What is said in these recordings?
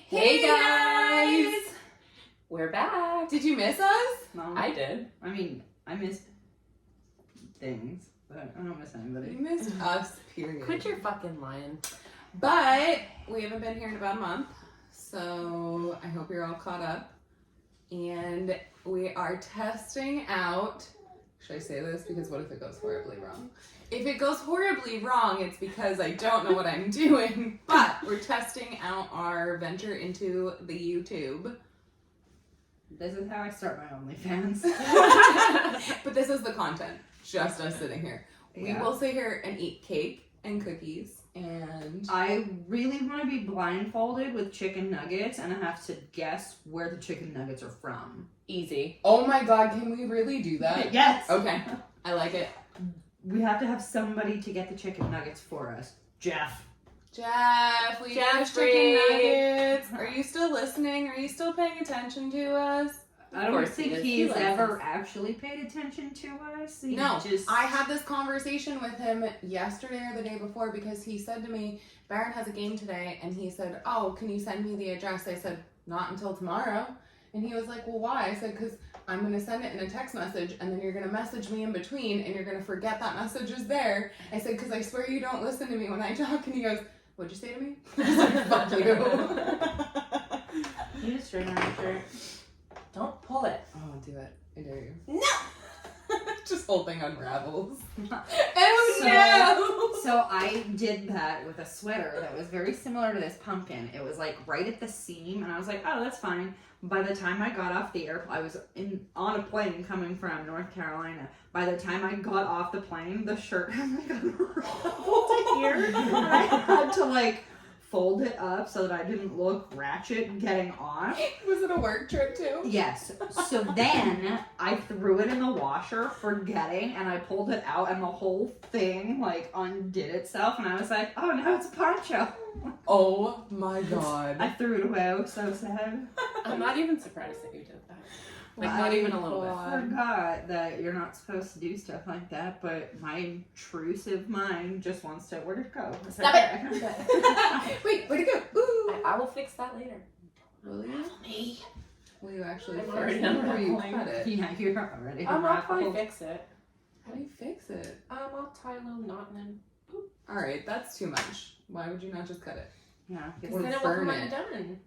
Hey guys! We're back. Did you miss us? No. I did. I mean, I missed things, but I don't miss anybody. You missed us, period. Quit your fucking lying. But we haven't been here in about a month, so I hope you're all caught up. And we are testing out. Should I say this? Because what if it goes horribly wrong? If it goes horribly wrong, it's because I don't know what I'm doing. But we're testing out our venture into the YouTube. This is how I start my OnlyFans. But this is the content. Just us sitting here. We Yeah. will sit here and eat cake and cookies. And I really want to be blindfolded with chicken nuggets, and I have to guess where the chicken nuggets are from. Easy. oh my god, can we really do that? Yes! Okay, I like it. We have to have somebody to get the chicken nuggets for us. Jeff. Jeff, we have Jeffrey. chicken nuggets. Are you still listening? Are you still paying attention to us? I don't course think he is. he's He likes ever us. actually paid attention to us. He No, just... I had this conversation with him yesterday or the day before because he said to me, Baron has a game today, and he said, oh, can you send me the address? I said, not until tomorrow. And he was like, well, why? I said, because I'm going to send it in a text message, and then you're going to message me in between, and you're going to forget that message is there. I said, because I swear you don't listen to me when I talk. And he goes, what'd you say to me? I was like, fuck you. You just straight on your shirt. Don't pull it. Oh, do it. I dare you. No! Just whole thing unravels. So- Oh, no! So I did that with a sweater that was very similar to this pumpkin. It was like right at the seam, and I was like, oh, that's fine. By the time I got off the airplane, I was on a plane coming from North Carolina. By the time I got off the plane, the shirt had like unraveled here. And I had to like fold it up so that I didn't look ratchet getting off. Was it a work trip too? Yes. So then I threw it in the washer, forgetting, and I pulled it out, and the whole thing like undid itself, and I was like, "Oh no, it's a poncho." Oh my god. I threw it away. I was so sad. I'm not even surprised that you did that. Like, Well, not I even a little bit. I forgot that you're not supposed to do stuff like that, but my intrusive mind just wants to. Where'd it go? It's Stop right it. there. Wait, where'd it go? Ooh. I will fix that later. Will you? Me. Will you actually I'm fix already it or you unraveling. cut it? Yeah, you're already. I'll probably unraveled. fix it. How do you fix it? I'll tie a little knot and then. Alright, that's too much. Why would you not just cut it? Yeah. Because Or then it will burn come it. undone.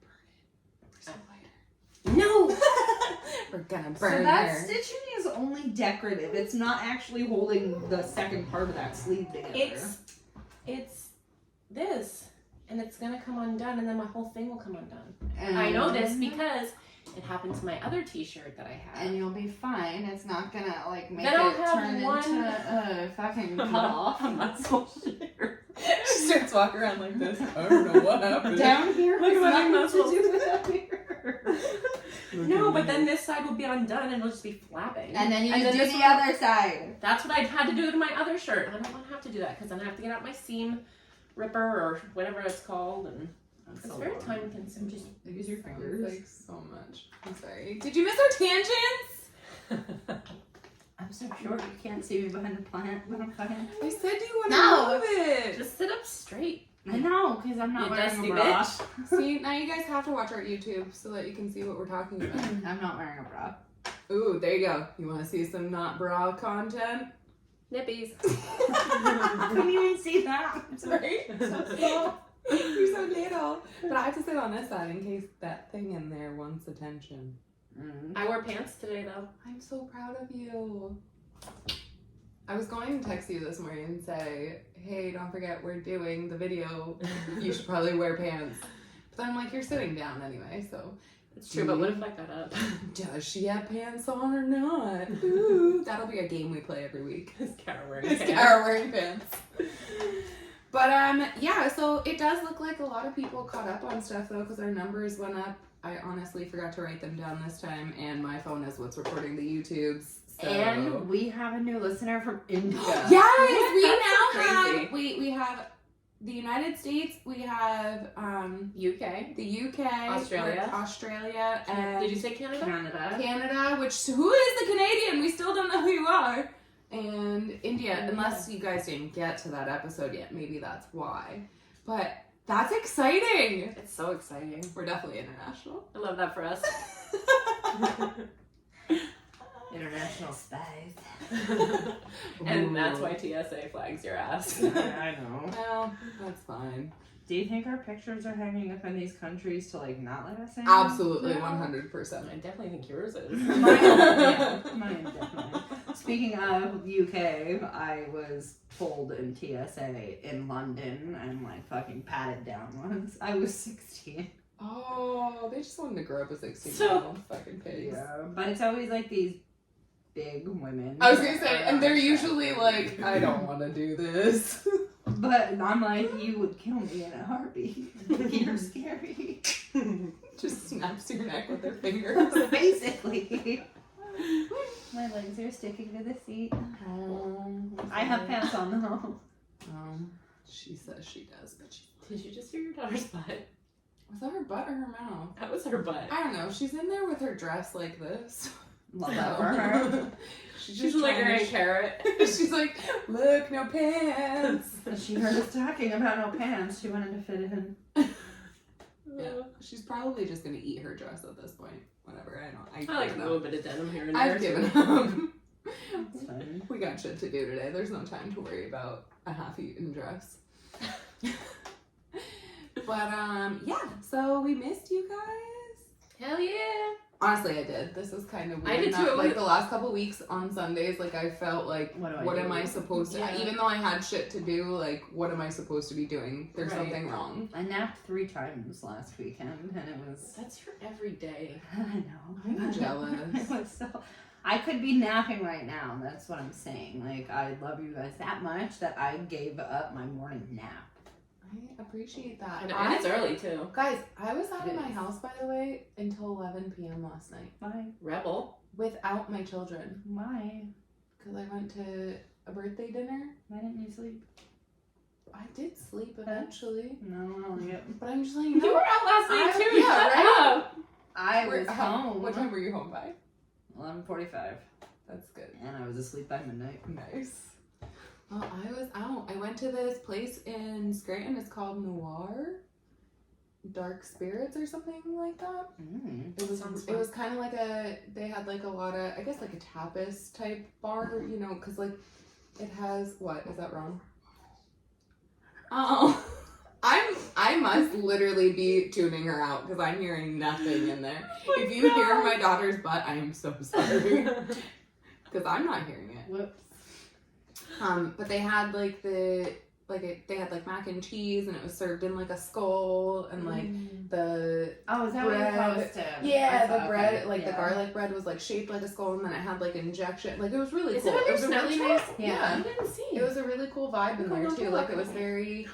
So No! We're gonna So burn that her. stitching is only decorative. It's not actually holding the second part of that sleeve together. It's this. And it's gonna come undone, and then my whole thing will come undone. And I know this because it happened to my other t-shirt that I had. And you'll be fine. It's not gonna like make Then I'll it have turn one- into a fucking cut I'm not- off. I'm not so sure. She starts walking around like this. I don't know what happened. Down here Look has at my nothing to muscles. do with up here. No, but then this side will be undone and it'll just be flapping. And then you And do this the one- other side. That's what I had to do to my other shirt. I don't want to have to do that because then I have to get out my seam ripper or whatever it's called, and it's very time consuming. Just use your Sounds fingers. like so much. I'm sorry. Did you miss our tangents? I'm so short you can't see me behind the plant, but I'm fine. I said you want to No. move it. Just sit up straight. I know, because I'm not You wearing dusty a bra. bitch. See, now you guys have to watch our YouTube so that you can see what we're talking about. I'm not wearing a bra. Ooh, there you go. You want to see some not bra content? Nippies. I couldn't even see that. Right? You're so little. But I have to sit on this side in case that thing in there wants attention. I wore pants today though. I'm so proud of you. I was going to text you this morning and say, hey, don't forget we're doing the video. You should probably wear pants. But then I'm like, you're sitting down anyway, so. It's true, but what if I got up? Does she have pants on or not? Ooh, that'll be a game we play every week. Is Kara wearing Is pants? Kara wearing pants? But yeah, so it does look like a lot of people caught up on stuff though, because our numbers went up. I honestly forgot to write them down this time, and my phone is what's recording the YouTubes. So. And we have a new listener from India. Yes, we That's now crazy. have we have the United States, we have UK. the UK, Australia. and Did you say Canada? Canada. which who is the Canadian? We still don't know who you are. And India, unless you guys didn't get to that episode yet, maybe that's why. But That's exciting. It's so exciting. We're definitely international. I love that for us. International spies. And that's why TSA flags your ass. I know. Well, that's fine. Do you think our pictures are hanging up in these countries to like not let us in? Absolutely, No. 100%. I definitely think yours is. Mine definitely. Speaking of UK, I was pulled in TSA in London and like fucking patted down once. I was 16. Oh, they just wanted to grow up a 16-year-old So- fucking pigs. Yeah, but it's always like these big women. I was gonna say, and they're that are usually attractive. like, I don't want to do this. But I'm like, you would kill me in a heartbeat. You're scary. Just snaps your neck with their fingers. Basically. My legs are sticking to the seat. I have pants on though. She says she does, but she... Did you just hear your daughter's butt? Was that her butt or her mouth? That was her butt. I don't know. She's in there with her dress like this. Love that for her. She's She's just like trying wearing to carrot. She's like, look, no pants. She heard us talking about no pants. She wanted to fit in. Yeah. She's probably just gonna eat her dress at this point. Whatever. I like a little bit of denim here and there. I've given up. It's fine. We got shit to do today. There's no time to worry about a half-eaten dress. But yeah. So we missed you guys. Hell yeah. Honestly, I did. This was kind of weird. I did too. Like the last couple weeks on Sundays, like I felt like, What do am do? I supposed to? Yeah. Even though I had shit to do, like, what am I supposed to be doing? There's Right. something wrong. I napped 3 times last weekend, and it was. That's your everyday. I know. I'm jealous. It was so. I could be napping right now. That's what I'm saying. Like I love you guys that much that I gave up my morning nap. I appreciate that. And it's early too. Guys, I was out It of my is. house, by the way, until 11 p.m. last night Why? Rebel. without my children Why? because I went to a birthday dinner. Why didn't you sleep? I did sleep eventually, No, but I'm just letting You you were know. out last night too. Yeah, Shut right? up. I was home. What time were you home by? 11:45, That's good. and I was asleep by midnight. Nice. Well, I was out. I went to this place in Scranton. It's called Noir. Dark Spirits or something like that. Mm. It was Sounds it fun. was kind of like they had like a lot of, I guess like a tapas type bar, you know, because like it has, what, is that wrong? Oh, I must literally be tuning her out because I'm hearing nothing in there. If you hear my daughter's butt, I am so sorry because I'm not hearing it. Whoops. But they had like they had like mac and cheese, and it was served in like a skull, and like the Oh, is that what bread. you're supposed to? yeah, I thought- the bread, okay, like the yeah. garlic bread was like shaped like a skull, and then it had like injection. Like it was really Is cool. it on It your was a really Snapchat? nice. Yeah. Yeah. I didn't see. It was a really cool vibe in there Cool, too. cool, Like it was cool. very.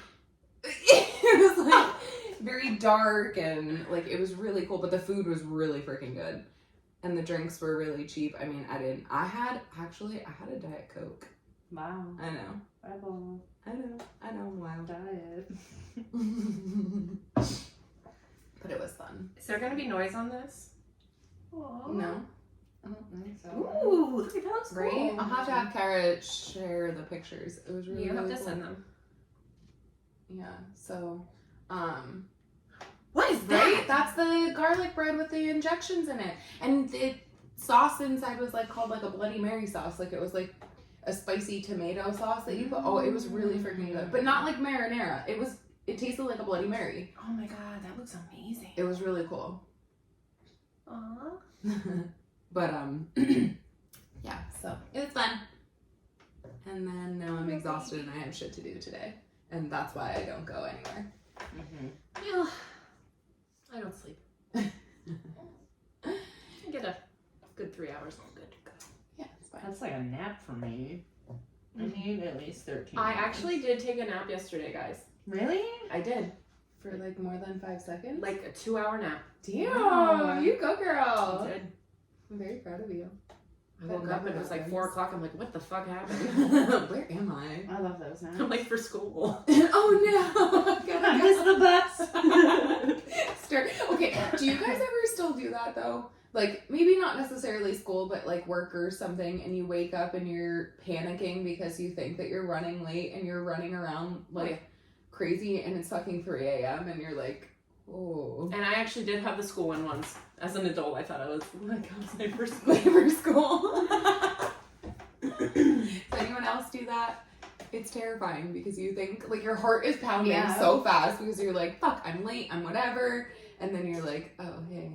It was like very dark, and like it was really cool. But the food was really freaking good, and the drinks were really cheap. I mean, I had a Diet Coke. Wow. I know. Rebel Wow. diet. But it was fun. Is there gonna be noise on this? No, I don't think so. Ooh, look at that looks right? cool. I'll have to have Kara share the pictures. It was really, You have really to cool. send them. Yeah. So, What is right? That's the garlic bread with the injections in it, and the sauce inside was like called like a Bloody Mary sauce. Like it was like a spicy tomato sauce that you put. Oh, it was really freaking good, but not like marinara. It tasted like a Bloody Mary. Oh my god, that looks amazing. It was really cool. Aww. But yeah. So it was fun. And then now I'm exhausted and I have shit to do today, and that's why I don't go anywhere. Mm-hmm. Well, I don't sleep. I get a good 3 hours. I'm good to go. Yeah, it's fine. That's like a nap for me. I need at least 13 I hours. actually did take a nap yesterday, guys. Really? I did. For like more than 5 seconds. Like a 2-hour nap. Damn, Wow. you go, I girl. did. I'm very proud of you. I woke up and it was like 4 o'clock. I'm like, what the fuck happened? Where am I? I love those naps. I'm like, for school. Oh no! I miss the bus. Start. Okay, do you guys ever still do that though? Like maybe not necessarily school, but like work or something, and you wake up and you're panicking because you think that you're running late and you're running around like crazy and it's fucking 3 a.m. and you're like, oh. And I actually did have the school one once. As an adult, I thought I was like, I was labor school. Labor school. Does anyone else do that? It's terrifying because you think, like, your heart is pounding so fast because you're like, fuck, I'm late, I'm whatever. And then you're like, oh, hey,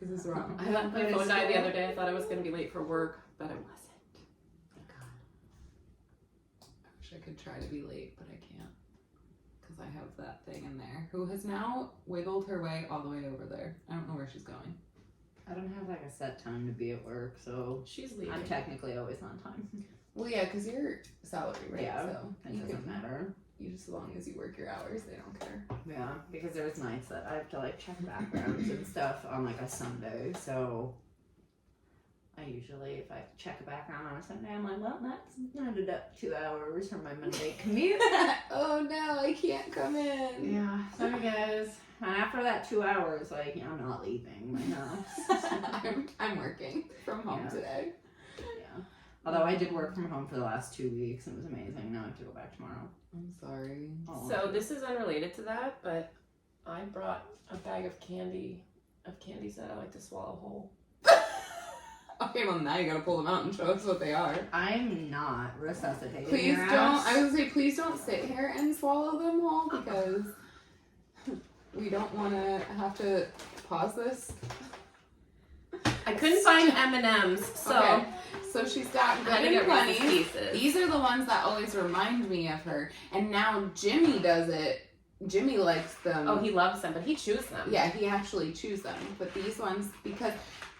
this is wrong. I let my phone die the other day. I thought I was going to be late for work, but I wasn't. God. I wish I could try to be late, but I can't. Because I have that thing in there who has now wiggled her way all the way over there. I don't know where she's going. I don't have like a set time to be at work, so She's leaving. I'm technically always on time. Well, yeah, because you're salary, right? Yeah, So it you doesn't can, matter. you just as long as you work your hours, they don't care. Yeah, because there's nights that I have to like check backgrounds and stuff on like a Sunday, so I usually, if I check a background on a Sunday, I'm like, well, that's added up 2 hours from my Monday commute. Oh no, I can't come in. Yeah, sorry guys. And after that 2 hours, like, I'm not leaving my house. I'm working from home today. Yeah. Although I did work from home for the last 2 weeks and it was amazing. Now I have to go back tomorrow. I'm sorry. Oh. So this is unrelated to that, but I brought a bag of candies that I like to swallow whole. Okay, well now you gotta pull them out and show us what they are. I'm not resuscitating. Please your don't. ass. I was gonna say, please don't sit here and swallow them whole because we don't want to have to pause this. I couldn't find M&Ms, so Okay. So she's got I'm good gonna and get plenty. Reese's Pieces. These are the ones that always remind me of her. And now Jimmy does it. Jimmy likes them. Oh, he loves them, but he chews them. Yeah, he actually chews them. But these ones, because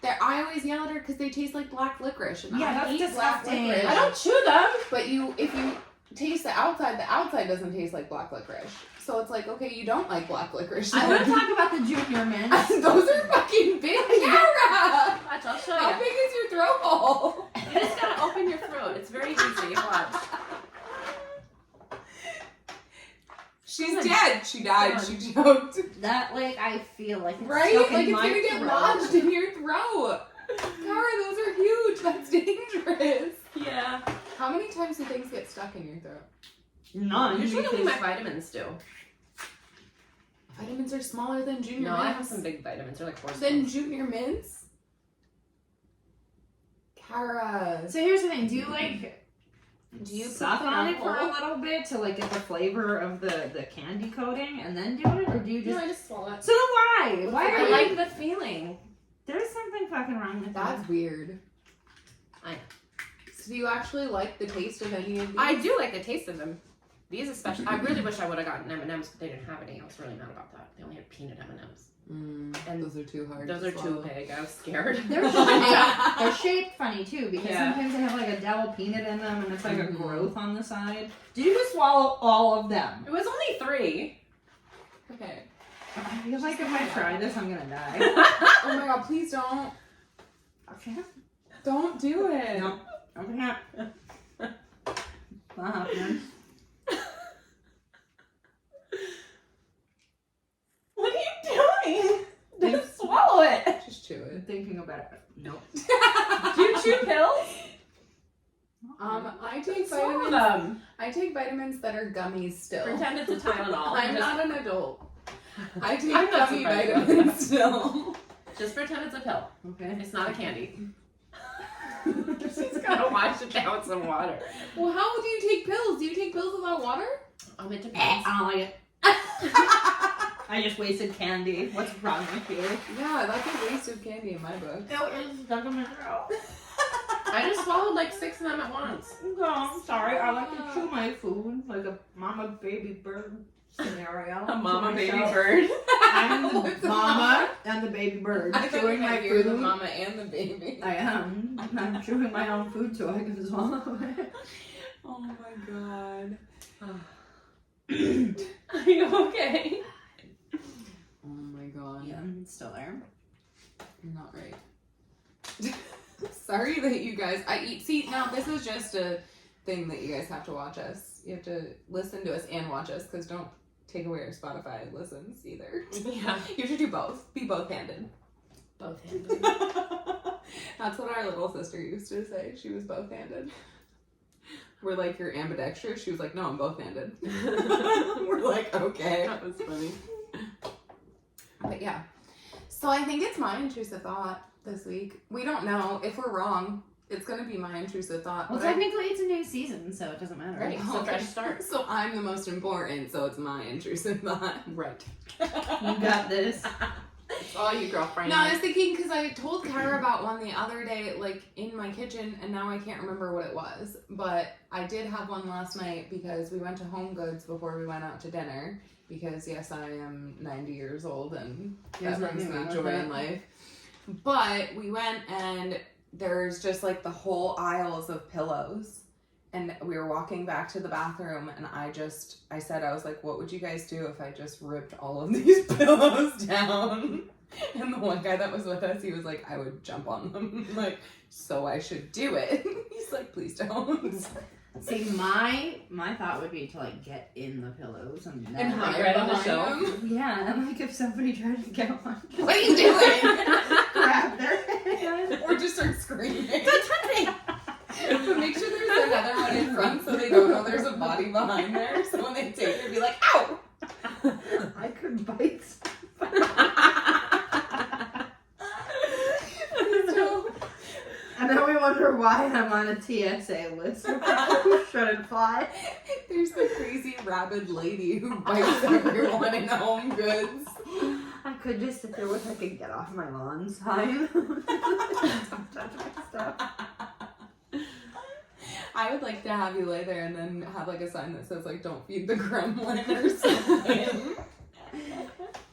I always yell at her because they taste like black licorice. And Yeah, I that's hate black disgusting. licorice. I don't chew them. But if you taste the outside doesn't taste like black licorice. So it's like, okay, you don't like black licorice. I want to talk about the junior mints. Those are fucking big, Kara! Watch, I'll show How you. big is your throat hole? You just gotta open your throat. It's very easy. Watch. She's dead. She died. She choked. That, like, I feel like it's Right? stuck Like in it's my gonna get throat. lodged in your throat. Kara, those are huge. That's dangerous. Yeah. How many times do things get stuck in your throat? None. Usually only my because- vitamins do. Vitamins are smaller than junior No, mints. I have some big vitamins. They're like 4 Than spoons. junior mints? Kara. So here's the thing. Do you, like, Do you suck put them on in it a for a hole? little bit to, like, get the flavor of the candy coating and then do it? Or do you No, just... I just swallow it. So then why? Why are I you... like the feeling. There's something fucking wrong with That's weird. I know. So do you actually like the taste of any of these? I do like the taste of them. These especially. I really wish I would have gotten M&Ms, but they didn't have any. I was really mad about that. They only had peanut M&Ms. And those are too hard. Those to are too swallow. big. I was scared. They're shaped, they're shaped funny too because Yeah. sometimes they have like a devil peanut in them and it's like a Mhm. growth on the side. Did you just swallow all of them? It was only 3. Okay. I feel like if I try this, I'm gonna die. Oh my god, please don't. Okay. Don't do it. No. Okay. Not happening. What are you doing? Just swallow it. Just chew I'm it. thinking about it. Nope. Do you chew pills? I take Swallow vitamins. them. I take vitamins that are gummies still. Pretend it's a Tylenol. I'm Just- not an adult. I take I'm not gummy surprised about vitamins that. still. Just pretend it's a pill. Okay. It's not a candy. She's gotta wash it down with some water. Well, how do you take pills? Do you take pills without water? It depends. I don't like it. I just wasted candy. What's wrong with you? Yeah, that's a waste of candy in my book. It is stuck in my throat. I just swallowed like 6 of them at once. No, I'm sorry. I like to chew my food like a mama baby bird scenario. A mama To baby myself. bird. I'm the What's a mama and the baby bird I thought chewing you my meant you're the food. mama and the baby. I am. I'm chewing my own food so I can swallow it. Oh my god. Are you okay? Oh my god. Yeah, it's still there. You're not right. Sorry that you guys. See, now this is just a thing that you guys have to watch us. You have to listen to us and watch us because don't take away our Spotify listens either. Yeah. You should do both. Be both-handed. Both handed. That's what our little sister used to say. She was both-handed. We're like, you're ambidextrous? She was like, no, I'm both-handed. We're like, okay. That was funny. But yeah. So I think it's my intrusive thought this week. We don't know. If we're wrong, it's going to be my intrusive thought. Well, technically it's a new season, so it doesn't matter. Right. It's a fresh start. So I'm the most important, so it's my intrusive thought. Right. You got this. It's all you, girlfriend. No, I was thinking because I told Kara about one the other day, like in my kitchen, and now I can't remember what it was. But I did have one last night because we went to Home Goods before we went out to dinner. Because yes, I am 90 years old, and that brings me joy in life. But we went, and there's just like the whole aisles of pillows. And we were walking back to the bathroom, and I said, I was like, what would you guys do if I just ripped all of these pillows down? And the one guy that was with us, he was like, I would jump on them. I'm like, so I should do it. He's like, please don't. See, my thought would be to like get in the pillows and then And hide right on the behind shelf. them. yeah, and like if somebody tried to get one, What are you doing? grab their hand. Or just start screaming. Don't touch me! But make sure there's another one in front so they don't know there's a body behind there. So when they take it, be like, ow! I could bite. And then we wonder why I'm on a TSA list for people who shouldn't fly. There's the crazy rabid lady who bites everyone in Home Goods. I could just sit there with like a get off my lawn sign. Don't touch my stuff. I would like to have you lay there and then have like a sign that says like, don't feed the gremlin or something.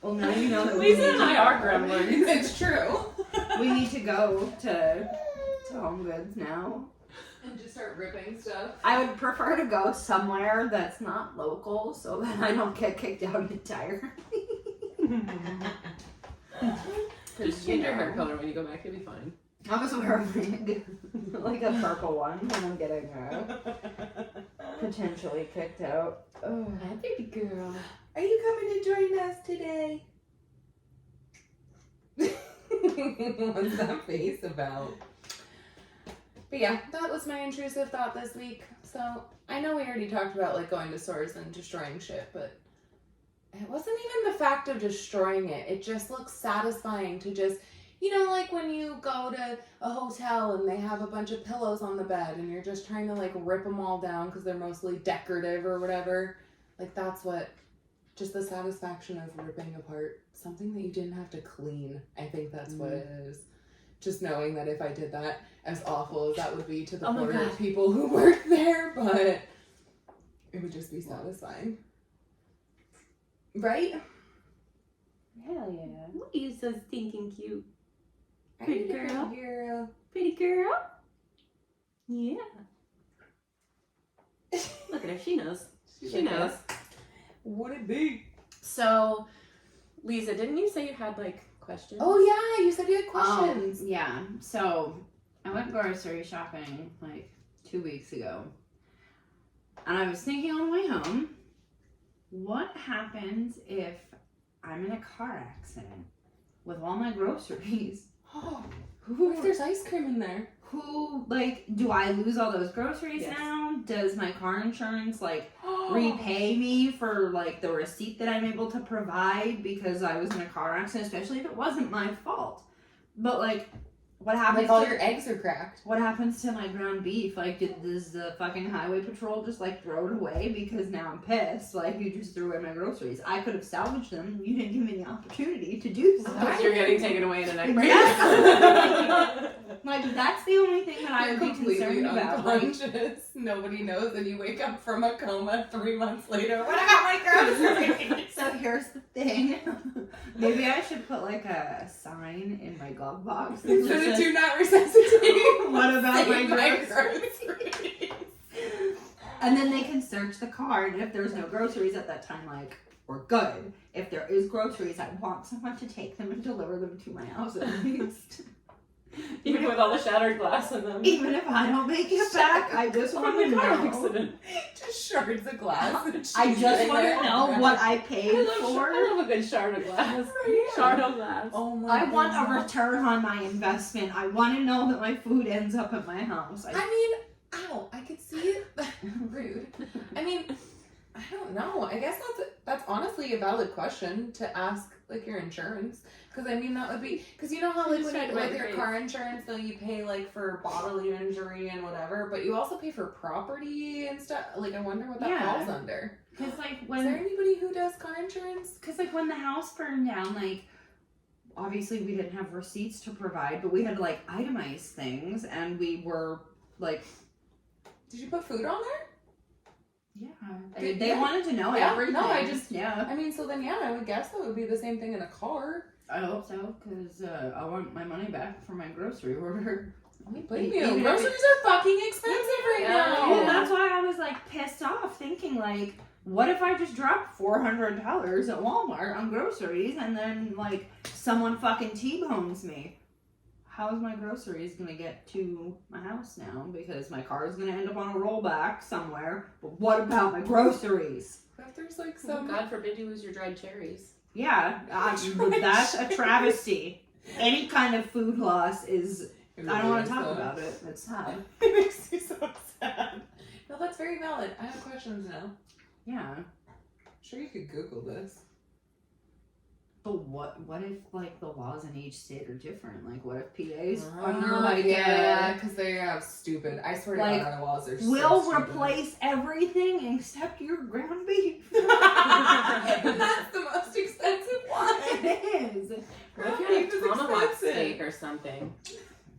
Well, now you know that Lisa and I are gremlins. It's true. we need to go to Home Goods now. And just start ripping stuff. I would prefer to go somewhere that's not local so that I don't get kicked out entirely. Just change your hair color when you go back, you'll be fine. I'll just wear a wig, like a purple one when I'm getting potentially kicked out. Oh, Baby girl. Are you coming to join us today? What's that face about? But yeah, that was my intrusive thought this week. So I know we already talked about like going to stores and destroying shit, but it wasn't even the fact of destroying it. It just looks satisfying to just, you know, like when you go to a hotel and they have a bunch of pillows on the bed and you're just trying to like rip them all down because they're mostly decorative or whatever. Like that's what, just the satisfaction of ripping apart something that you didn't have to clean. I think that's what it is. Just knowing that if I did that, as awful as that would be to the poor people who work there, but it would just be satisfying. Right? hell yeah. What are you so stinking cute? Pretty girl. girl. Pretty girl? Yeah. Look at her, she knows. She knows. Would it be? So, Lisa, didn't you say you had like questions? Oh yeah, you said you had questions. Yeah. So I went grocery shopping like 2 weeks ago. And I was thinking on the way home, what happens if I'm in a car accident with all my groceries? Oh, what if there's ice cream in there? Do I lose all those groceries Yes. now? Does my car insurance, repay me for, the receipt that I'm able to provide because I was in a car accident, especially if it wasn't my fault? But, what happens all your eggs are cracked. What happens to my ground beef? Does the fucking highway patrol just, throw it away because now I'm pissed? You just threw away my groceries. I could have salvaged them. You didn't give me the opportunity to do so. Because you're getting taken away in a neck brace. Yes. That's the only thing that I would be completely concerned about. unconscious. Nobody knows, and you wake up from a coma 3 months later. What about my groceries? So here's the thing. Maybe I should put a sign in my glove box. So do not resuscitate. What about my Save groceries? And then they can search the car, and if there's no groceries at that time, we're good. If there is groceries, I want someone to take them and deliver them to my house at least. Even with all the shattered glass in them. Even if I don't make it back, I just want to car know. accident. Just shards of glass. I just want to know what I paid for. I love a good shard of glass. Yeah. Shard of glass. Oh my I want a goodness. return on my investment. I want to know that my food ends up at my house. I mean, Ow, I could see it. Rude. I mean, I don't know. I guess that's honestly a valid question to ask, like, your insurance. Because, I mean, that would be... Because you know how, like, with your car insurance, though, you pay, like, for bodily injury and whatever, but you also pay for property and stuff. Like, I wonder what that falls under. Because, like, Is there anybody who does car insurance? Because, like, when the house burned down, like, obviously we didn't have receipts to provide, but we had to, like, itemize things, and we were, like... Did you put food on there? Yeah. They wanted to know everything. No, I mean, so then, yeah, I would guess that would be the same thing in a car. I hope so, because I want my money back for my grocery order. Blame you. Groceries are fucking expensive right now. Yeah, that's why I was, like, pissed off, thinking, like, what if I just dropped $400 at Walmart on groceries, and then, like, someone fucking T-bones me? How's my groceries gonna get to my house now? Because my car is gonna end up on a rollback somewhere. But what about my groceries? If there's like some... God forbid you lose your dried cherries. Yeah, that's a travesty. Any kind of food loss is... Really I don't want to talk about it. It's sad. It makes me so sad. No, that's very valid. I have questions now. Yeah. Sure, you could Google this. But what if, like, the laws in each state are different? Like, what if PA's yeah, because they have stupid. I swear to God, our laws are we'll so stupid. replace everything except your ground beef. And that's the most expensive one. It is. What if you had a tomahawk steak or something?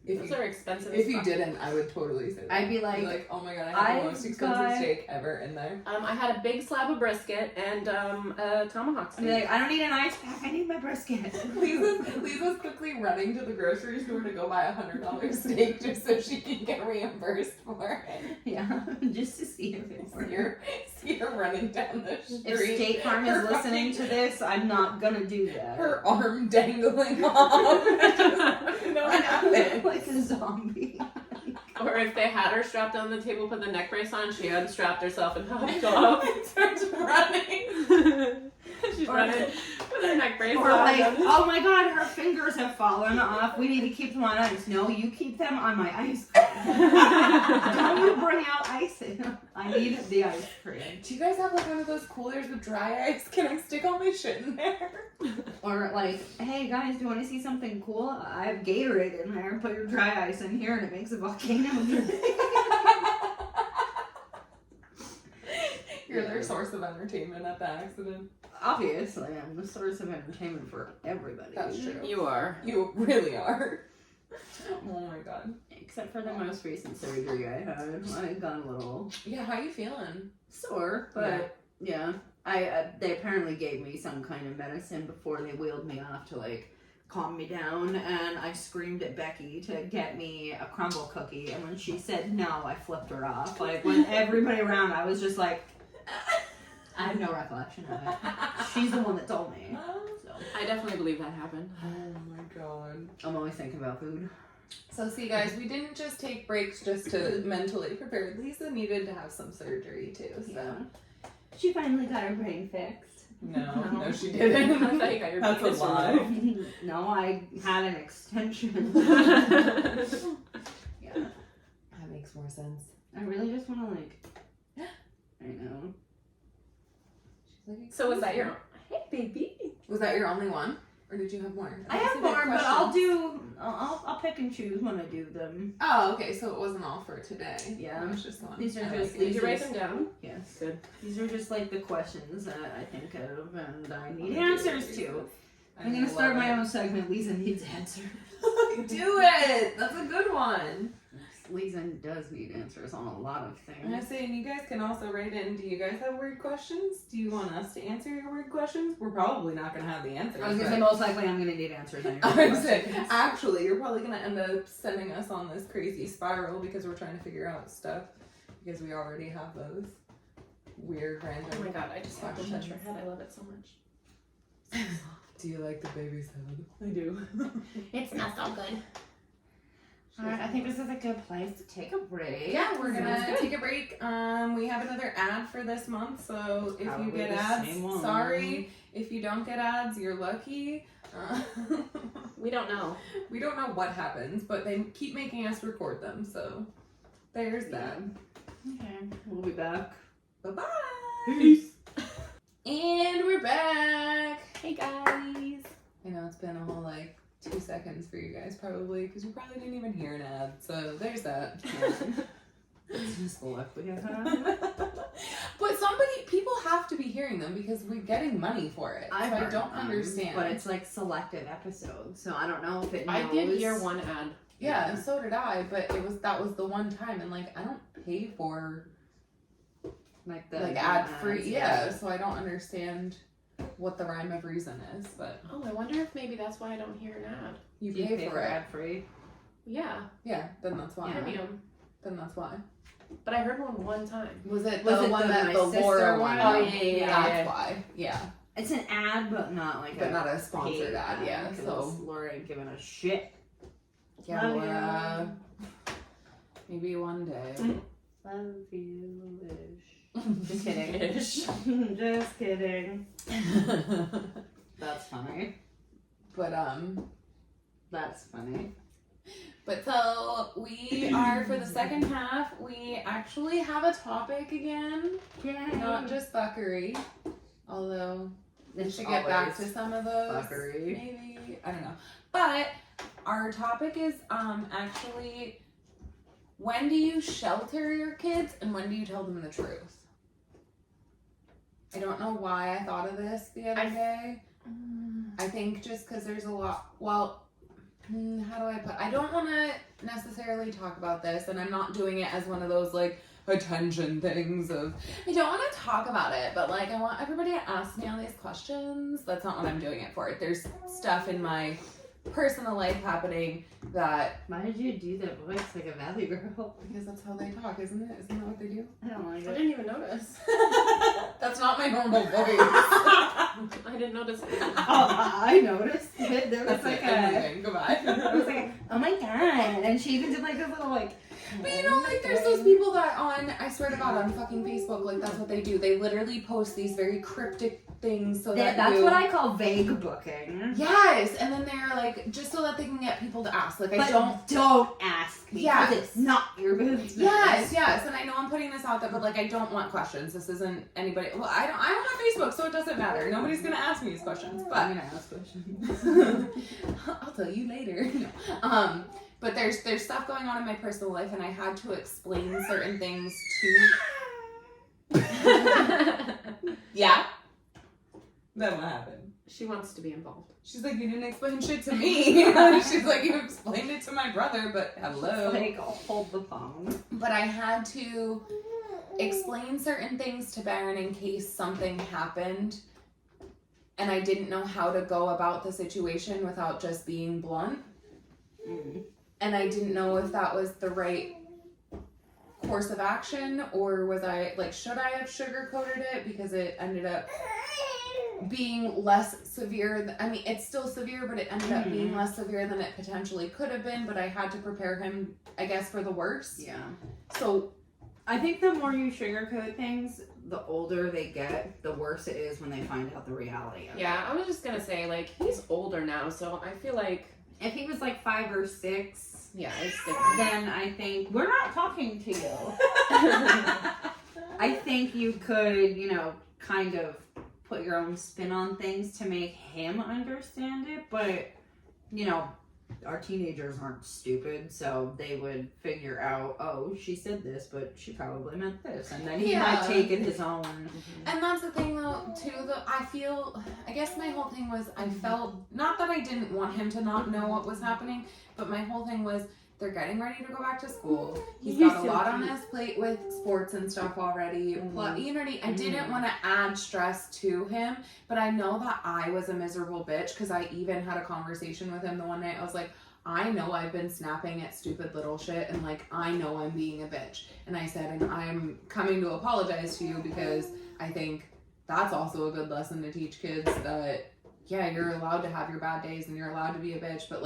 Those are expensive as If you fuck. didn't, I would totally say that. I'd be like, oh my God, I had the most expensive steak ever in there. I had a big slab of brisket and a tomahawk I'd steak. be like, I don't need an ice pack. I need my brisket. Lisa's quickly running to the grocery store to go buy a $100 steak just so she can get reimbursed for it. Yeah, just to see if it works. See her running down the street. If State Farm is listening to this, I'm not gonna do that. Her arm dangling off. No, what happened? Like a zombie. Or if they had her strapped on the table, put the neck brace on, she unstrapped herself and hopped off. And starts running. She's running with her neck brace Or on. like, oh my God, her fingers have fallen off. We need to keep them on ice. No, you keep them on my ice cream. Don't you bring out ice in. I need the ice cream. Do you guys have like one of those coolers with dry ice? Can I stick all my shit in there? Or like, hey guys, do you want to see something cool? I have Gatorade in there. Put your dry ice in here and it makes a volcano. You're their source of entertainment at the accident. Obviously, I'm the source of entertainment for everybody. That's true. You are. You really are. Oh my God. Except for the most recent surgery I had. I got a little Yeah, how you feeling? sore, but yeah. They apparently gave me some kind of medicine before they wheeled me off to like calm me down, and I screamed at Becky to get me a crumble cookie, and when she said no, I flipped her off. Like when everybody around, I was just like, I have no recollection of it. She's the one that told me. So I definitely believe that happened. Oh my God. I'm always thinking about food. So see guys, we didn't just take breaks just to mentally prepare. Lisa needed to have some surgery too, so. Yeah. She finally got her brain fixed. No, she didn't. I thought you got your That's a penis lie. removed. No, I had an extension. Yeah. That makes more sense. I really just want to like, I know. So was that your... Hey, baby. Was that your only one? Or did you have more? I have more, but I'll pick and choose when I do them. Oh, okay, so it wasn't all for today. Yeah. It was just one. These are I just- like it. Did you write them down? Yes. Good. These are just like the questions that I think of and I need I'm answers gonna to. do I'm gonna start my own segment, Lisa Needs Answers. Do it! That's a good one. Lisa does need answers on a lot of And I things. say, and you guys can also write in, do you guys have weird questions? Do you want us to answer your weird questions? We're probably not going to have the answers. I was gonna say most likely I'm gonna need answers on your I was saying, questions. actually, you're probably going to end up sending us on this crazy spiral because we're trying to figure out stuff because we already have those weird random. Oh my God, I just fucking touch her head. I love it so much. Do you like the baby's head? I do. It smells so good. Alright, I think this is a good place to take a break. Yeah, we're Sounds gonna good. take a break. We have another ad for this month, so if Probably you get the ads, same one. sorry. If you don't get ads, you're lucky. We don't know. We don't know what happens, but they keep making us record them, so there's that. Okay, we'll be back. Bye-bye. Peace. And we're back. Hey guys. I know it's been a whole 2 seconds for you guys probably, because you probably didn't even hear an ad. So there's that. It's just the luck we have. But people have to be hearing them because we're getting money for it. So I don't understand. But it's selective episodes, so I don't know if it knows. I did hear one ad. Yeah, and so did I, but that was the one time, and I don't pay for the ad free. ads, Yeah, so I don't understand what the rhyme of reason is. But Oh, I wonder if maybe that's why I don't hear an ad. you Do you pay for it. ad free? Yeah, Yeah, then that's why. premium. Then that's why. But I heard one time. Was it Was the it one the that My the Sister Laura one? one? Oh, yeah. That's why. Yeah, It's an ad, but not but not a sponsored paid ad. Yeah, 'cause so Laura ain't giving a shit. yeah, Love Laura. Maybe one day. Love you, ish. Just kidding. Ish. Just kidding. That's funny. But That's funny. But so we are, for the second half, we actually have a topic again, Yay. not just fuckery. Although we It's should get back always to some of those. fuckery. Maybe, I don't know. But our topic is actually, when do you shelter your kids and when do you tell them the truth? I don't know why I thought of this the other day. I think just because there's a lot, how do I put, I don't want to necessarily talk about this, and I'm not doing it as one of those attention things of, I don't want to talk about it, but I want everybody to ask me all these questions. That's not what I'm doing it for. There's stuff in my personal life happening that, Why did you do that voice like a valley girl? because that's how they talk, isn't it? Isn't that what they do? I don't like I it. didn't even notice. That's not my normal voice. I didn't notice it. I noticed it. There was That's it. I'm leaving. Goodbye. I was like, oh my god. And she even did this little But there's those people that I swear to God, on fucking Facebook, that's what they do. They literally post these very cryptic things so That's what I call vague booking. Yes, and then they're just so that they can get people to ask. But don't ask me. Yes. Because it's not your business. Yes, and I know I'm putting this out there, but I don't want questions. This isn't anybody. Well, I don't have Facebook, so it doesn't matter. Nobody's gonna ask me these questions, but I'm gonna ask questions. I'll tell you later. But there's stuff going on in my personal life, and I had to explain certain things to. Yeah. Then what happened? She wants to be involved. She's like, you didn't explain shit to me. She's like, you explained it to my brother, but hello. I'll hold the phone. But I had to explain certain things to Baron in case something happened, and I didn't know how to go about the situation without just being blunt. Mm. And I didn't know if that was the right course of action, or was I should I have sugarcoated it because it ended up being less severe. It's still severe, but it ended up being less severe than it potentially could have been. But I had to prepare him, I guess, for the worst. Yeah. So I think the more you sugarcoat things, the older they get, the worse it is when they find out the reality of it. Yeah, I was just gonna say, he's older now, so I feel like... If he was 5 or 6, Yeah, it's different. then I think, we're not talking to you. I think you could, kind of put your own spin on things to make him understand it, but, our teenagers aren't stupid, so they would figure out, oh, she said this, but she probably meant this, and then he might take it his own. And that's the thing, though, too, I guess my whole thing was, I felt, not that I didn't want him to not know what was happening, but my whole thing was, they're getting ready to go back to school. He's got a lot on his plate with sports and stuff already. I didn't want to add stress to him, but I know that I was a miserable bitch, because I even had a conversation with him the one night. I was like, I know I've been snapping at stupid little shit, and I know I'm being a bitch. And I said, and I'm coming to apologize to you, because I think that's also a good lesson to teach kids that, yeah, you're allowed to have your bad days and you're allowed to be a bitch, but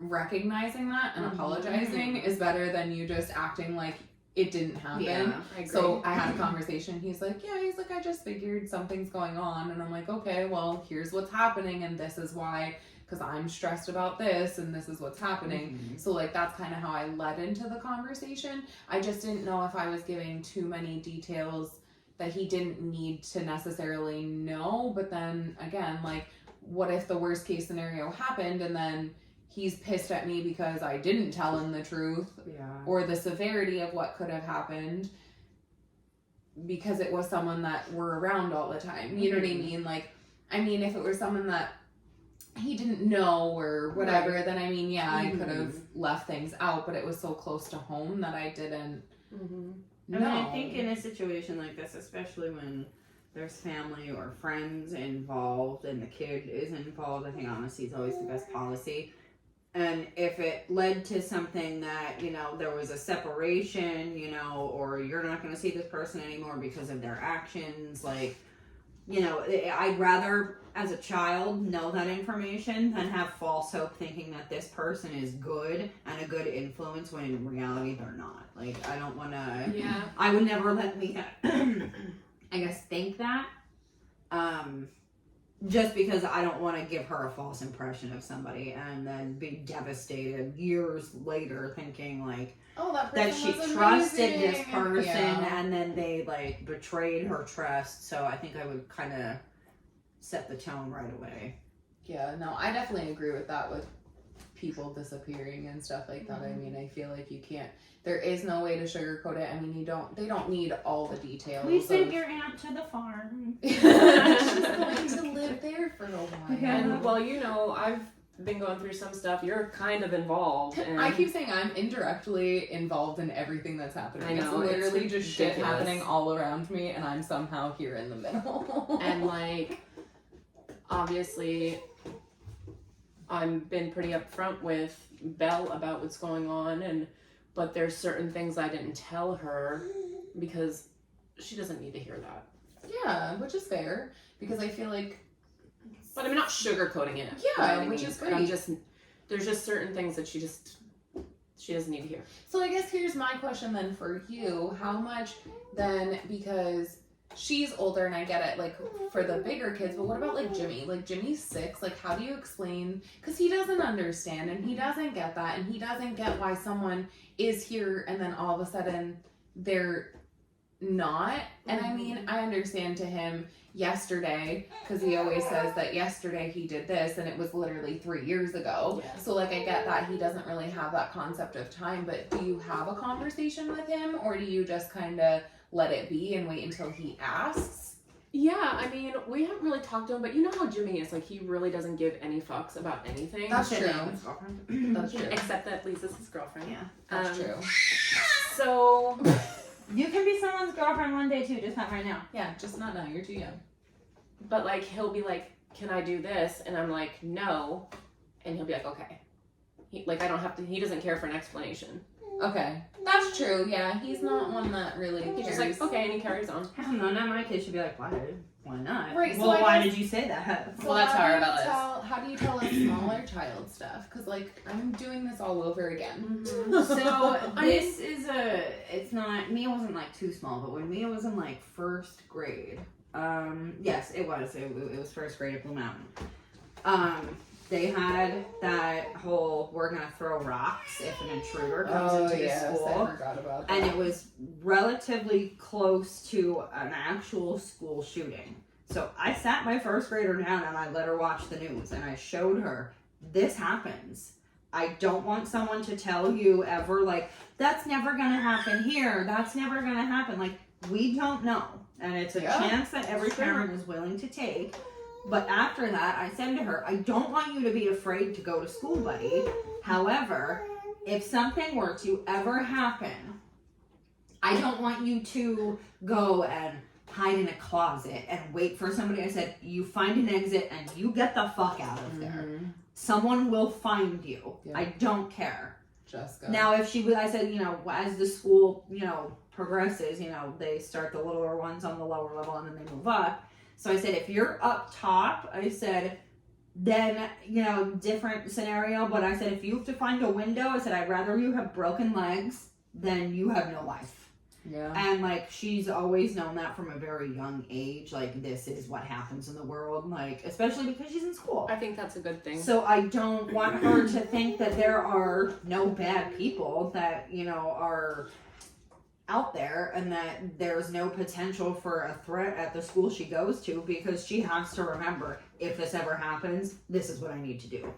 recognizing that and apologizing is better than you just acting like it didn't happen. Yeah, I agree. So I had a conversation. He's like, I just figured something's going on. And I'm like, okay, well, here's what's happening. And this is why because I'm stressed about this and this is what's happening. Mhm. So like that's kind of how I led into the conversation. I just didn't know if I was giving too many details that he didn't need to necessarily know. But then again, like, what if the worst case scenario happened and then he's pissed at me because I didn't tell him the truth, Yeah. or the severity of what could have happened because it was someone that we're around all the time. You know what I mean? Like, I mean, if it was someone that he didn't know or whatever, Right. then I mean, yeah, I could have Mhm. left things out, but it was so close to home that I didn't Mm-hmm. I know. mean, I think in a situation like this, especially when there's family or friends involved and the kid is involved, I think honesty is always the best policy. And if it led to something that, you know, there was a separation, you know, or you're not going to see this person anymore because of their actions, like, you know, I'd rather, as a child, know that information than have false hope thinking that this person is good and a good influence when in reality they're not. Like, I don't want to... Yeah. I would never let me, I guess, think that. Just because I don't want to give her a false impression of somebody and then be devastated years later thinking, like, Oh, that she was trusted amazing. this person Yeah. and then they, like, betrayed her trust. So I think I would kind of set the tone right away. Yeah, no, I definitely agree with that, with people disappearing and stuff like that. I mean, I feel like you can't, there is no way to sugarcoat it. I mean, they don't need all the details. We sent of- your aunt to the farm. She's going to live there for a while. Yeah. And well, you know, I've been going through some stuff. You're kind of involved. And I keep saying I'm indirectly involved in everything that's happening. I know, It's it's literally just shit ridiculous. happening all around me, and I'm somehow here in the middle. and like, obviously, I've been pretty upfront with Belle about what's going on, but there's certain things I didn't tell her because she doesn't need to hear that. Yeah, which is fair, because I feel like, But I'm not sugarcoating it. Yeah, you know what I which mean? is But I'm great. just, there's just certain things that she doesn't need to hear. so I guess here's my question then for you. How much then, because she's older and I get it, like, for the bigger kids, but what about like Jimmy? Like, Jimmy's 6, like, how do you explain, because he doesn't understand and he doesn't get that, and he doesn't get why someone is here and then all of a sudden they're not. And I mean, I understand to him yesterday, because he always says that yesterday he did this and it was literally 3 years ago. Yeah. So like, I get that he doesn't really have that concept of time, but do you have a conversation with him, or do you just kind of let it be and wait until he asks? Yeah, I mean, we haven't really talked to him, but you know how Jimmy is. Like, he really doesn't give any fucks about anything. That's Shit, true. name his girlfriend. That's true. Except that Lisa's his girlfriend. Yeah. That's Um, true. So, You can be someone's girlfriend one day too, just not right now. Yeah, just not now. You're too young. but like, he'll be like, can I do this? And I'm like, no. And he'll be like, okay. I don't have to, he doesn't care for an explanation. Okay, that's true. Yeah, he's not one that really He's cares. just like, okay, and he carries on. Hell no, not my kid should be like, why not? Right, so Well, I why guess- did you say that? So Well, that's how how do our you Bella is. How do you tell a smaller child stuff? Because like, I'm doing this all over again. So this is it's not, Mia wasn't like too small, but when Mia was in like first grade, yes, it was first grade at Blue Mountain. They had that whole, we're gonna throw rocks if an intruder comes into the school. I forgot about that. And it was relatively close to an actual school shooting. So I sat my first grader down and I let her watch the news and I showed her, this happens. I don't want someone to tell you ever, like, that's never gonna happen here, that's never gonna happen. Like, we don't know. And it's a chance that every parent is willing to take. But after that, I said to her, I don't want you to be afraid to go to school, buddy. However, if something were to ever happen, I don't want you to go and hide in a closet and wait for somebody. I said, you find an exit and you get the fuck out of there. Someone will find you. Yeah. I don't care. Just go. Now, if she was, I said, as the school, progresses, they start the littler ones on the lower level and then they move up. So I said, if you're up top, I said, then, different scenario. But I said, if you have to find a window, I said, I'd rather you have broken legs than you have no life. Yeah. And, like, she's always known that from a very young age. Like, this is what happens in the world. Like, especially because she's in school. I think that's a good thing. So I don't want her to think that there are no bad people that, you know, are out there and that there's no potential for a threat at the school she goes to, because she has to remember, if this ever happens, this is what I need to do.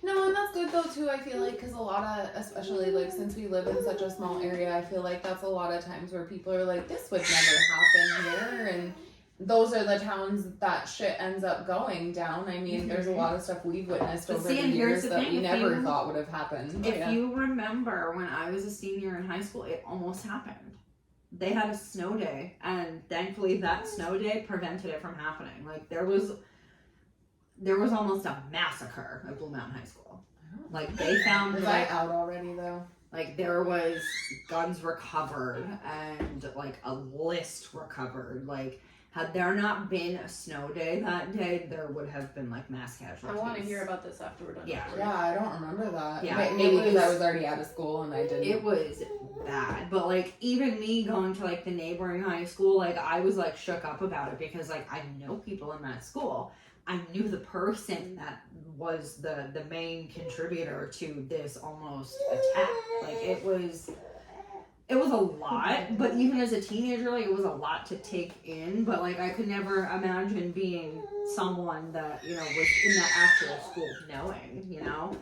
No, and that's good though too, I feel like, because a lot of, especially like since we live in such a small area, I feel like that's a lot of times where people are like, this would never happen here, and those are the towns that shit ends up going down. I mean, there's a lot of stuff we've witnessed over the years that we never thought would have happened. If you remember, when I was a senior in high school, it almost happened. They had a snow day, and thankfully that snow day prevented it from happening. Like, there was almost a massacre at Blue Mountain High School. Like, they found Was I out already though? like, there was guns recovered and like a list recovered. Like, had there not been a snow day that day, there would have been like mass I casualties. want to hear about this after we're done. Yeah. Yeah, I don't remember that. Yeah, Maybe it because was- I was already out of school and I didn't. It was bad, but like, even me going to like the neighboring high school, like, I was like shook up about it, because like, I know people in that school. I knew the person that was the main contributor to this almost attack. Like, it was a lot, but even as a teenager, like, it was a lot to take in. But like, I could never imagine being someone that, you know, was in that actual school knowing, you know.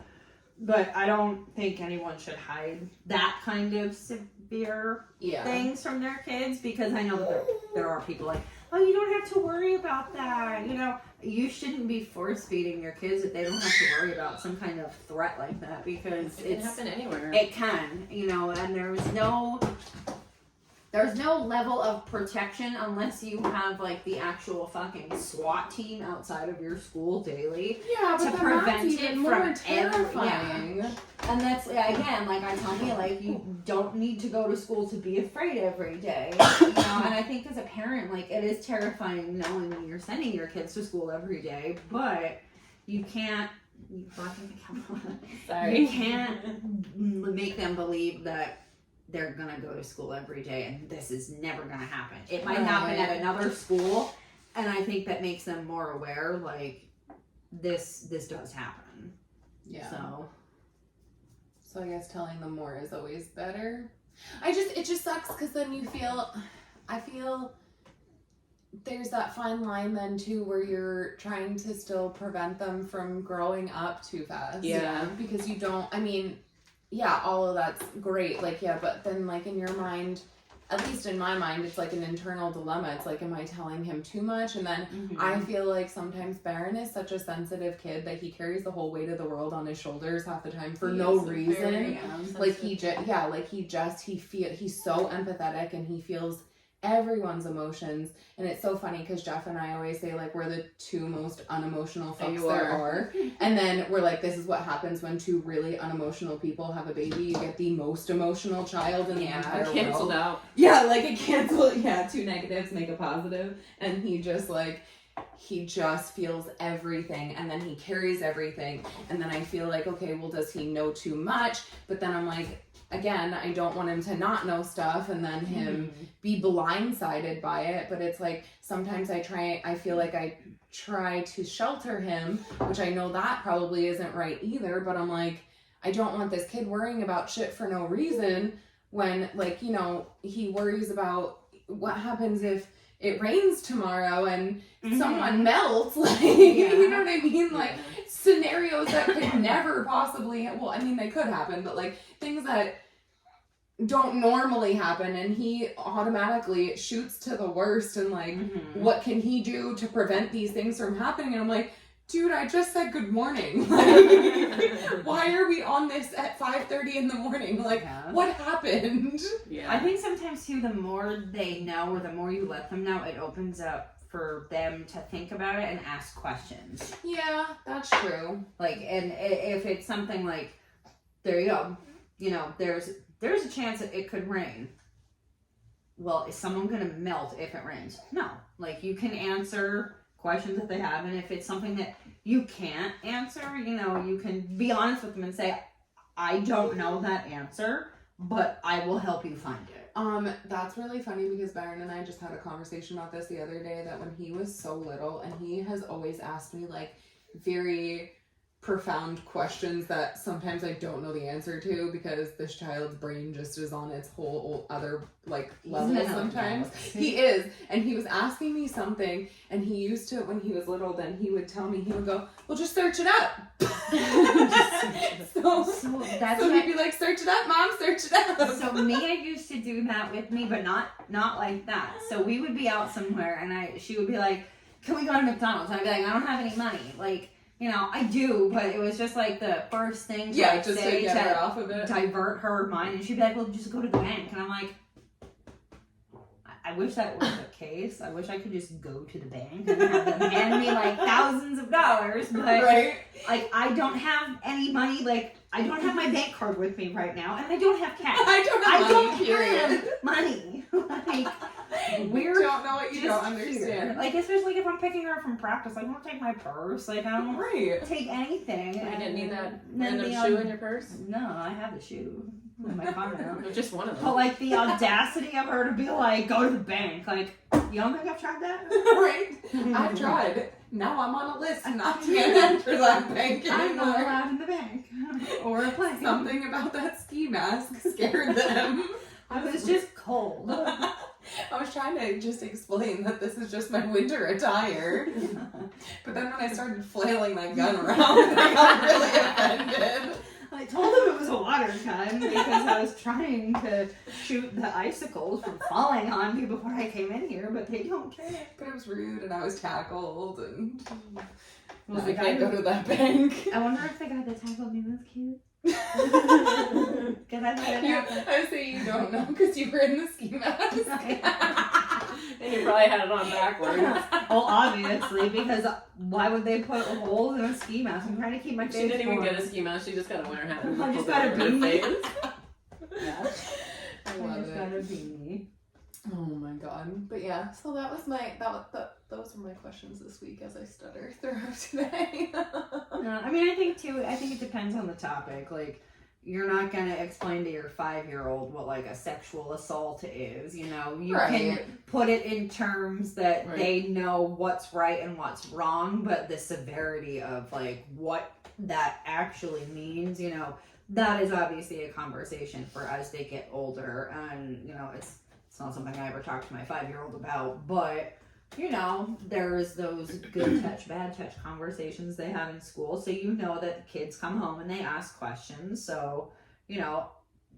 But I don't think anyone should hide that kind of severe things from their kids, because I know that there are people like, oh, you don't have to worry about that. You know, you shouldn't be force feeding your kids that they don't have to worry about some kind of threat like that, because It can happen anywhere. it can, you know, and there's no level of protection unless you have like the actual fucking SWAT team outside of your school daily. Yeah, but to then prevent that's it even more from terrifying. And that's, again, like I tell me, like, you don't need to go to school to be afraid every day. You know, and I think as a parent, like, it is terrifying knowing you're sending your kids to school every day, but you can't, Sorry. you can't make them believe that they're gonna go to school every day and this is never gonna happen. It might happen at another school, and I think that makes them more aware, like, this does happen. Yeah. So I guess telling them more is always better. It just sucks, because then I feel there's that fine line then too, where you're trying to still prevent them from growing up too fast. Yeah. Because you don't, I mean, yeah, all of that's great, like, yeah, but then, like, in your mind, at least in my mind, it's like an internal dilemma. It's like, am I telling him too much? And then I feel like sometimes Barron is such a sensitive kid that he carries the whole weight of the world on his shoulders half the time for no reason. Like, he's so empathetic, and he feels everyone's emotions. And it's so funny, because Jeff and I always say, like, we're the two most unemotional fucks there are. And then we're like, this is what happens when two really unemotional people have a baby. You get the most emotional child in the entire world. Canceled out. Yeah, like a cancel. Yeah, two negatives make a positive. And he just feels everything, and then he carries everything. And then I feel like, okay, well, does he know too much? But then I'm like, again, I don't want him to not know stuff and then him be blindsided by it. But it's like, sometimes I feel like I try to shelter him, which I know that probably isn't right either. But I'm like, I don't want this kid worrying about shit for no reason, when, like, you know, he worries about what happens if it rains tomorrow and someone melts. Like, you know what I mean? Like, scenarios that could never possibly, well, I mean, they could happen, but like things that don't normally happen, and he automatically shoots to the worst. And like, what can he do to prevent these things from happening? And I'm like, dude, I just said good morning. Like, why are we on this at 5:30 in the morning? Like, what happened? Yeah. I think sometimes too, the more they know, or the more you let them know, it opens up for them to think about it and ask questions. Yeah, that's true. Like, and if it's something like, there you go, you know, there's a chance that it could rain. Well, is someone going to melt if it rains? No. Like, you can answer questions that they have, and if it's something that you can't answer, you know, you can be honest with them and say, I don't know that answer. but I will help you find it. That's really funny because Byron and I just had a conversation about this the other day, that when he was so little, and he has always asked me like very profound questions that sometimes I don't know the answer to, because this child's brain just is on its whole other like level sometimes. He is. And he was asking me something, and he used to, when he was little, then he would tell me, he would go, well, just search it up. So he'd be like, search it up, Mom, search it up. So Mia used to do that with me, but not like that. So we would be out somewhere, and she would be like, can we go to McDonald's? And I'd be like, I don't have any money. Like, you know, I do, but it was just like the first thing to like, just say to get her off of it, divert her mind. And she'd be like, well, just go to the bank. And I'm like, I wish that was the case. I wish I could just go to the bank and have them hand me like thousands of dollars. But right? Like, I don't have any money. Like, I don't have my bank card with me right now, and I don't have cash. I don't have money. Like, we're don't know what you don't understand. Here. Like, especially if I'm picking her up from practice, I don't take my purse. Like, I don't take anything. You didn't need that random shoe in your purse? No, I have the shoe in my car now. Just one of them. But like the audacity of her to be like, go to the bank. Like, you don't think I've tried that? Right? I've tried. Now I'm on a list not to get enter that bank anymore. I'm not allowed in the bank. Or a plane. Something about that ski mask scared them. I was just cold. I was trying to just explain that this is just my winter attire. But then when I started flailing that gun around, they got really offended. I told them it was a water gun because I was trying to shoot the icicles from falling on me before I came in here, but they don't care. But it was rude, and I was tackled, and Was I can't go to that bank. I wonder if the guy that tackled me was cute. Because I say you don't know because you were in the ski mask. And you probably had it on backwards. Well, obviously, because why would they put holes in a ski mask? I'm trying to keep my face She didn't even warm. get a ski mask. She just got a winter hat. I just got a beanie. Yeah. I just got a beanie. Oh my god. But yeah, so that was those were my questions this week as I stutter throughout today. I mean, I think it depends on the topic. Like, you're not gonna explain to your 5-year-old what like a sexual assault is. You know, you can put it in terms that they know what's right and what's wrong, but the severity of like what that actually means, you know, that is obviously a conversation for as they get older. And you know, it's not something I ever talk to my 5-year-old about, but you know, there's those good touch, bad touch conversations they have in school. So you know that the kids come home and they ask questions. So, you know,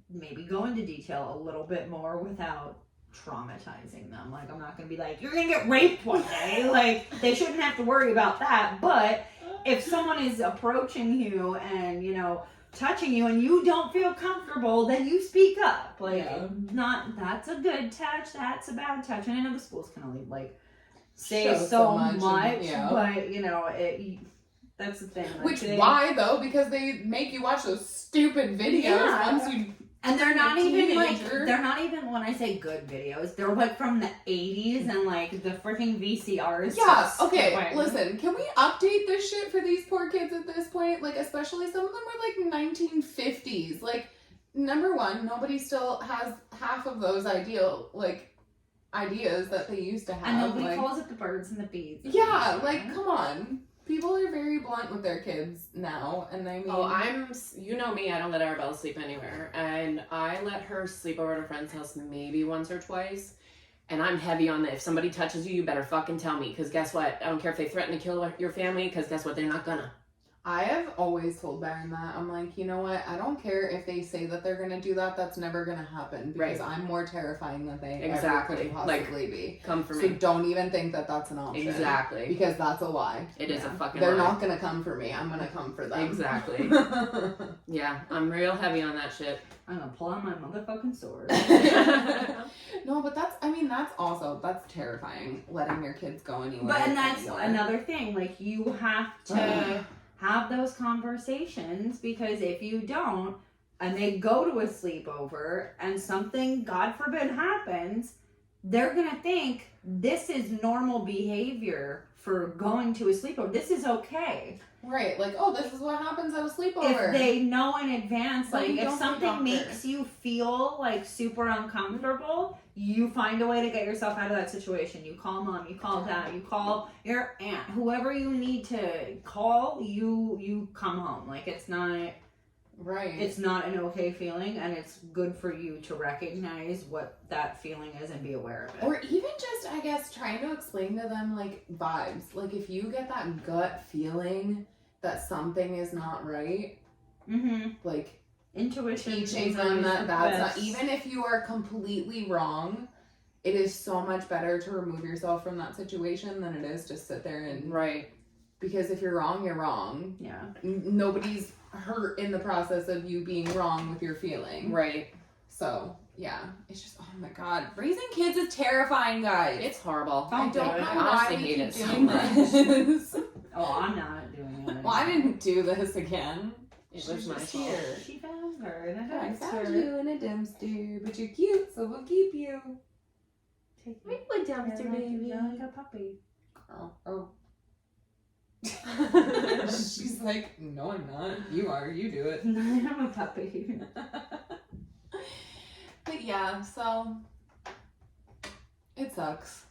maybe go into detail a little bit more without traumatizing them. Like, I'm not going to be like, you're going to get raped one day. Like, they shouldn't have to worry about that. But if someone is approaching you and, you know, touching you and you don't feel comfortable, then you speak up. Like, that's a good touch, that's a bad touch. And I know the schools can only, like, say so much but you know, that's the thing. Like, why though? Because they make you watch those stupid videos once you. And they're not even when I say good videos, they're like from the 80s and like the freaking VCRs. Yeah, okay, listen, can we update this shit for these poor kids at this point? Like, especially some of them are like 1950s. Like, number one, nobody still has half of those ideas that they used to have. And nobody calls it the birds and the bees. Yeah, like, come on. People are very blunt with their kids now, and I mean... you know me, I don't let Arabella sleep anywhere, and I let her sleep over at a friend's house maybe once or twice, and I'm heavy on that. If somebody touches you, you better fucking tell me, because guess what? I don't care if they threaten to kill your family, because guess what? They're not gonna. I have always told Baron that. I'm like, you know what? I don't care if they say that they're going to do that. That's never going to happen. Because I'm more terrifying than they ever could possibly be. Come for me. So don't even think that that's an option. Exactly. Because that's a lie. It is a fucking They're lie. not going to come for me. I'm going to come for them. Exactly. Yeah, I'm real heavy on that shit. I'm going to pull out my motherfucking sword. No, but that's terrifying. Letting your kids go anywhere. But, and that's another thing. Like, you have to... have those conversations, because if you don't and they go to a sleepover and something, God forbid, happens, they're gonna think this is normal behavior for going to a sleepover. This is okay. Right, like, oh, this is what happens at a sleepover. If they know in advance, But like, you if don't something doctor. makes you feel, like, super uncomfortable, you find a way to get yourself out of that situation. You call mom, you call dad, you call your aunt, whoever you need to call, you come home. Like, it's not an okay feeling, and it's good for you to recognize what that feeling is and be aware of it. Or even just, I guess, trying to explain to them, like, vibes. Like, if you get that gut feeling that something is not right, like, intuition, teaching them that that's not, even if you are completely wrong, it is so much better to remove yourself from that situation than it is to sit there and... Right. Because if you're wrong, you're wrong. Yeah. Nobody's hurt in the process of you being wrong with your feeling. Right. So, yeah. It's just, oh my god. Raising kids is terrifying, guys. It's horrible. I don't know I why honestly we hate keep it so doing much. this. Oh, I'm not doing it. Well, I didn't do this again. It was my just fault. here. She found her in a I dumpster. found you in a dumpster, but you're cute, so we'll keep you. Take Wait, what dumpster, baby? You're like a puppy. Oh. She's like, no, I'm not. You are. You do it. I'm a puppy. But yeah, so it sucks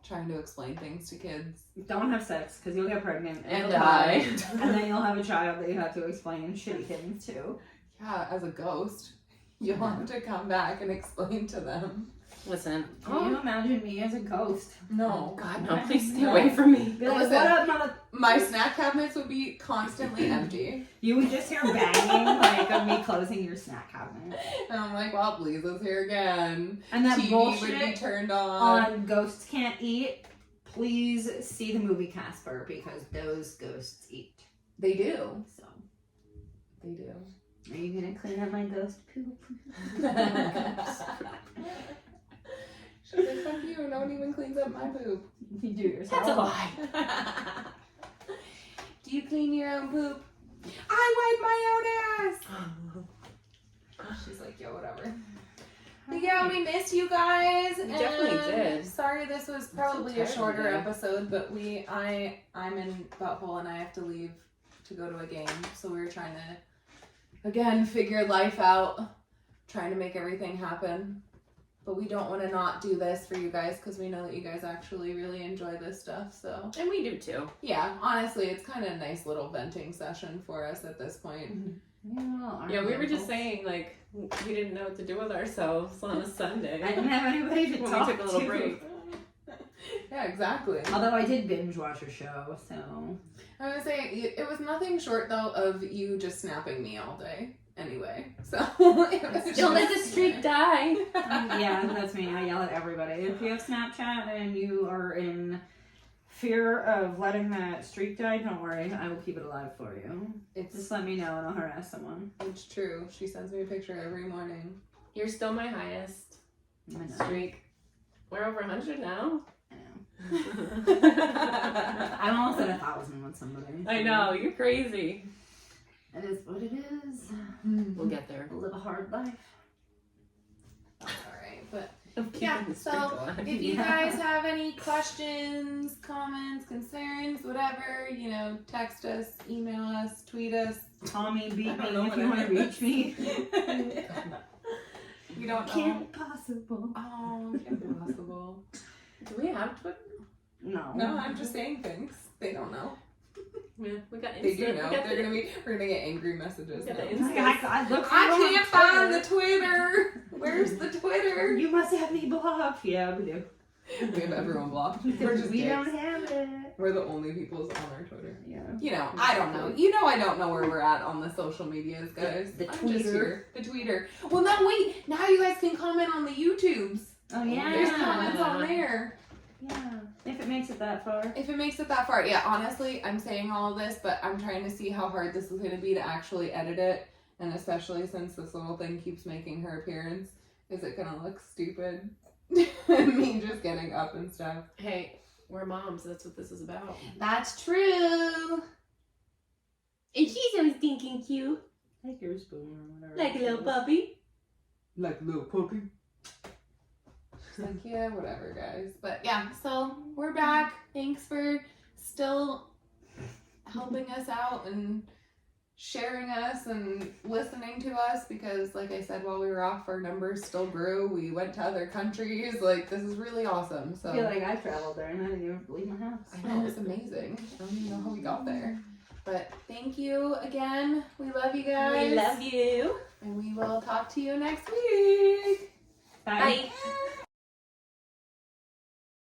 trying to explain things to kids. Don't have sex because you'll get pregnant And you'll die. and then you'll have a child that you have to explain shitty things to. Yeah, as a ghost, you'll have to come back and explain to them. Listen. Can you imagine me as a ghost? No. God, no, please stay away from me. Be like, Listen. what up, mother? My snack cabinets would be constantly empty. You would just hear banging like of me closing your snack cabinet. And I'm like, well, please, let's hear again. And that TV would be bullshit turned on. on Ghosts Can't Eat. Please see the movie Casper because those ghosts eat. They do. So, They do. are you gonna clean up my ghost poop? She's like, fuck you, no one even cleans up my poop. You do yourself. That's a lie. Do you clean your own poop? I wipe my own ass! She's like, yo, whatever. But yeah, we missed you guys. We definitely did. Sorry this was probably a shorter episode, but I'm in Butthole and I have to leave to go to a game. So we were trying to, again, figure life out. Trying to make everything happen. But we don't want to not do this for you guys because we know that you guys actually really enjoy this stuff. So And we do too. yeah, honestly, it's kind of a nice little venting session for us at this point. Yeah, we were just saying, like, we didn't know what to do with ourselves on a Sunday. I didn't have anybody to when talk we took a little to. break. Yeah, exactly. Although I did binge watch a show, so I was gonna say it was nothing short though of you just snapping me all day. Anyway, so it was Don't let the just- streak die. yeah, that's me. I yell at everybody. If you have Snapchat and you are in fear of letting that streak die, don't worry. I will keep it alive for you. It's Just let me know and I'll harass someone. it's true. She sends me a picture every morning. You're still my highest I know. streak. We're over 100 now. I know. I'm almost at 1,000 with somebody. I know, you're crazy. It is what it is. We'll get there. Live a hard life. That's all right, but I'm keeping yeah. the streak So alive. if you guys have any questions, comments, concerns, whatever, text us, email us, tweet us. Tommy, beat me I don't know if what you I want to heard. reach me. We don't know. Can't be possible. Oh, can't be possible. Do we have Twitter? No. No, I'm just saying things. They don't know. Yeah, we got Insta. They do know. We got We're gonna get angry messages. We got now. the I look for I you on can't find the Twitter. Twitter. Where's the Twitter? You must have me blocked. Yeah, we do. We have everyone blocked. We're just we dicks. don't have it. We're the only people on our Twitter. Yeah. I don't know. I don't know where we're at on the social medias, guys. The I'm just Tweeter. here. The Tweeter. Well, now wait. Now you guys can comment on the YouTubes. Oh yeah. There's comments on there. Yeah. If it makes it that far. If it makes it that far. Yeah, honestly, I'm saying all of this, but I'm trying to see how hard this is going to be to actually edit it. And especially since this little thing keeps making her appearance. Is it going to look stupid? Me just getting up and stuff. Hey, we're moms. That's what this is about. That's true. And she's so stinking cute. Like your spoon or whatever. Like a little puppy. Like a little puppy. She's like, yeah, whatever, guys. But yeah, so we're back. Thanks for still helping us out and sharing us and listening to us, because like I said, while we were off, our numbers still grew. We went to other countries. Like, this is really awesome. So I feel like I traveled there and I didn't even leave my house. I know, it's amazing. I don't even know how we got there. But thank you again. We love you guys. We love you. And we will talk to you next week. Bye. Bye.